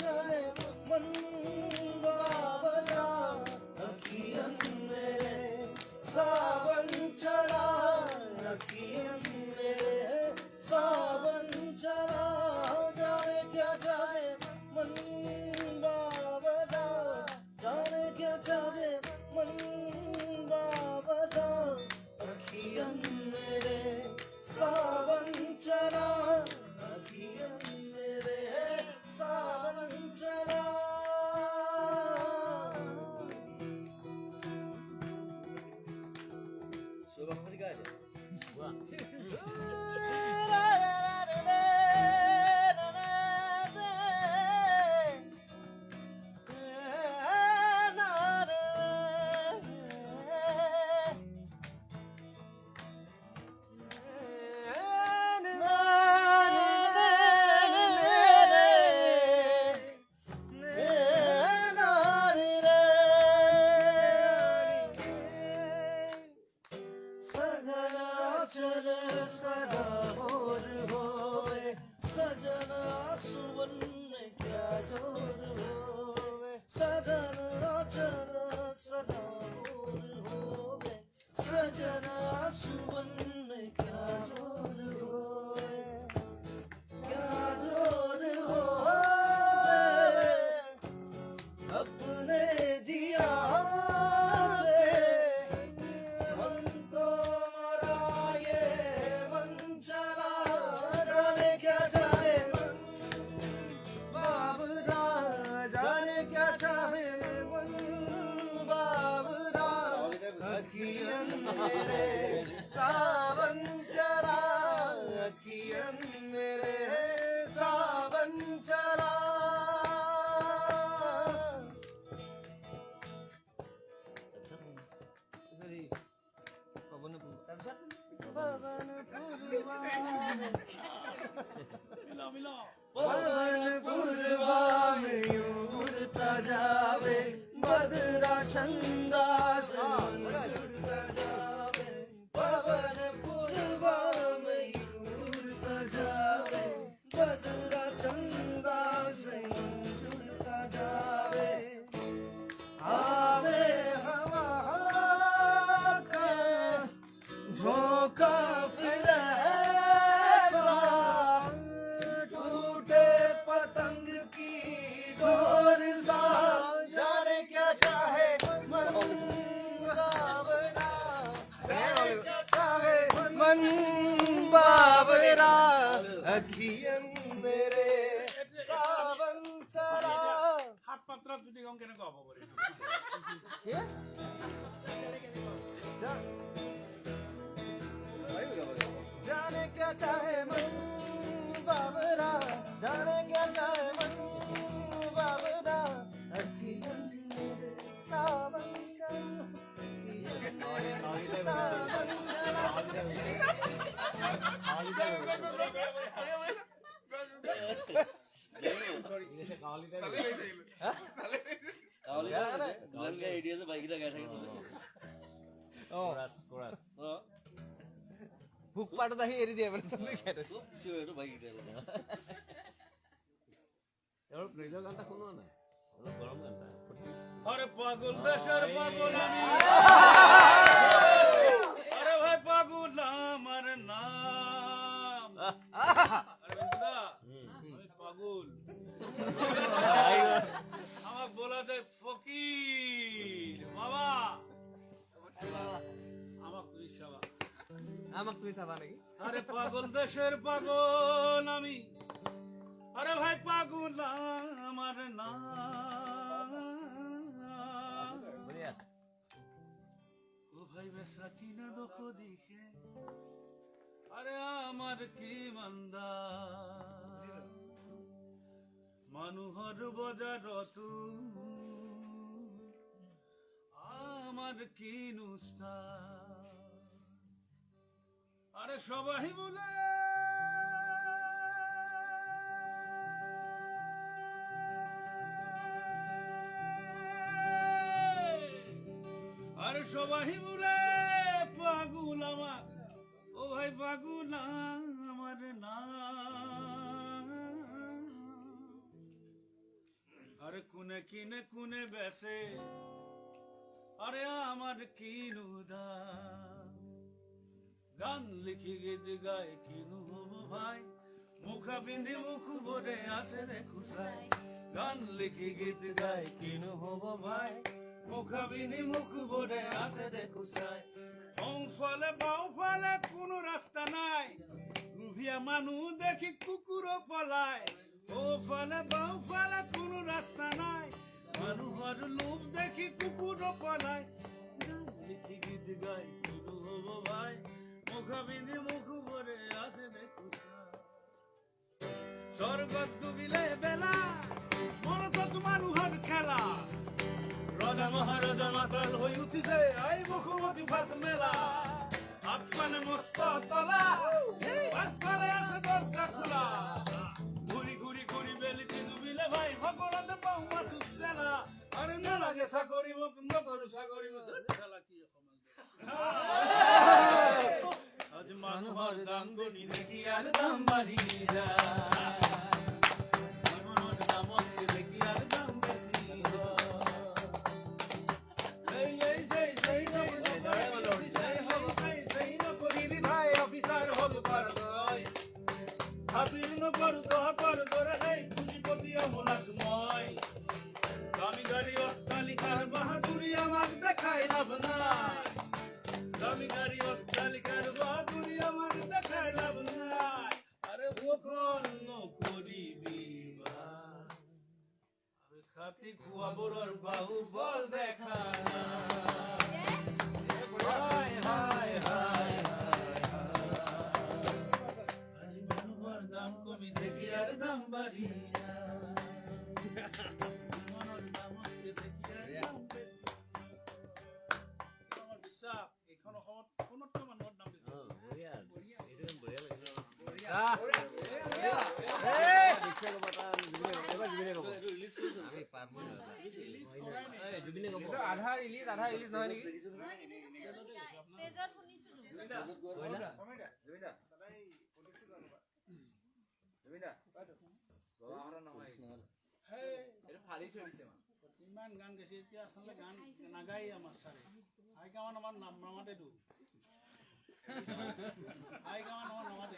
जाए मन बावरा अखियन मेरे सावन चढ़ा अखियन मेरे सावन चढ़ा जाने क्या जाए मन बावरा जाने क्या जाए मन बावरा अखियन मेरे सावन चढ़ा अखियन मेरे सावन चढ़ा सुबह फिर गा जाए सजना सुवन में क्या जोर होवे क्या जोर होवे अपने जिया मन तो मरा ये मन चला जाने क्या चाहे मन बाबरा जाने क्या चाहे मन बाबरा अखियन मेरे सावन चढ़ा अखियन मेरे सावन चढ़ा पवन पूर्वा में यूं उड़ता जावे मधुरा छंदा से जुड़ता जावे पवन पूर्वा में यूं उड़ता जावे मधुरा छंदा से जुड़ता जावे आवे हवा का झोंका फिर ऐसा टूटे पतंग की डोर सा जाने क्या चाहे मन बावरा जाने क्या चाहे मन बावरा अखियन मेरे सावन चढ़ा হাত পাত্রা যদি গম কেন কব করে जाने क्या चाहे मन बाबरा जाने क्या चाहे मन बाबरा अखियन मेरे सावन का सावन आइडिया से बाइक लगा था কোরাস কোরাস বুক পাটা হি এরি দিয়ে বলে তুমি কেন সিওর বাইক এটা এর প্রিয় গানটা শুনো না ওটা গরম গানটা আরে পাগল দেশের পাগল আমি আরে ভাই পাগল আমার নাম আরে বন্ধুরা আমি পাগল আমার বলা যায় ফকির বাবা আমার তুই সেবা আমাক তুমি চাবা নাকি আরে পাগল দেশের পাগল আমি আরে ভাই পাগল আমার নাম বড়িয়া ও ভাই বেসা কিনা দুঃখ দিখে আরে আমার কি মান্দা মানুহর বজার তু আমার কি নুস্তা আরে সবাই বলে আরে সবাই বলে পাগল আমার ও ভাই পাগল আমার না আরে কোনে কিনে কোনে বেসে আরে আমার কিনু দাম গান লিখি গীত গায় কিনু হব ভাই মুখা বিন্ধি মুখ ভরে আসে রে খুশাই গান লিখি গীত গায় কিনু হব ভাই মুখা বিন্ধি মুখ ভরে আসে রে খুশাই ফলে বাউ ফলে কোনো রাস্তা নাই রুভিয়া মানুষ দেখি কুকুর পলায় ও ফলে বাউ ফলে কোনো রাস্তা নাই মানুহর লোভ দেখি কুকুর পলায় গান লিখি গীত গায় কিনু হব ভাই মুখা বিন্ধি মুখ ভরে আসে রে খুশাই স্বর্গত ডুবিলে বেলা মনতত মানুহৰ খেলা ৰজা মহাৰজা মাতাল হৈ উঠিছে আই বসুমতী ভাত মেলা আগফালে মস্ত তলা পাছফালে আছে দরজা খোলা ঘূৰি ঘূৰি ঘূৰি বেলিটি ডুবিলে ভাই সকলোতে পাওঁ মাথো চেলা আৰে নালাগে চাকৰি মোক নকৰো চাকৰি মোক খেলা কি আজ মানুহৰ দাম গণি দেখি আৰু দাম বাঢ়ি যায় মানুহৰ দামতকে দেখি আৰু দাম বেছি নকৰিবি ভাই অফিচাৰ হ'ল পাৰদয় হাবিৰ নকৰো তহঁতৰ দৰে সেই পুঁজিপতি আমোলাক মই দামী গাড়ী অট্টালিকাৰ বাহাদুৰি আমাক দেখাই লাভ নাই দামি গাড়ি অট্টালিকার বাহাদুরি আমার দেখায় লাভ নাই আরে ওখন নকরিবি আরে খাতি খুয়াবরর বাহু বল দেখা হায় হায় হায় আজ মানুহর দাম কমি দেখি আর দাম বাড়ি মনের দামকে দেখি আর দাম বেশি আমার বিশ্বাস এখন অসমত কোনতকৈ মানুহৰ দাম বেছি বঢ়িয়া এইটো বঢ়িয়া লাগিছে ৰিলিজ কৰিছো আমি পারবো না জুবিনে গাব আধা রিলিজ নহয় নেকি স্টেজত শুনিছো ইমান গান গাইছে এতিয়া আচলতে গান নাগাই আমাৰ ছাৰে হাই গাঁৱত আমাৰ নামাতেতো হাই গাঁৱত আমাৰ নামাতে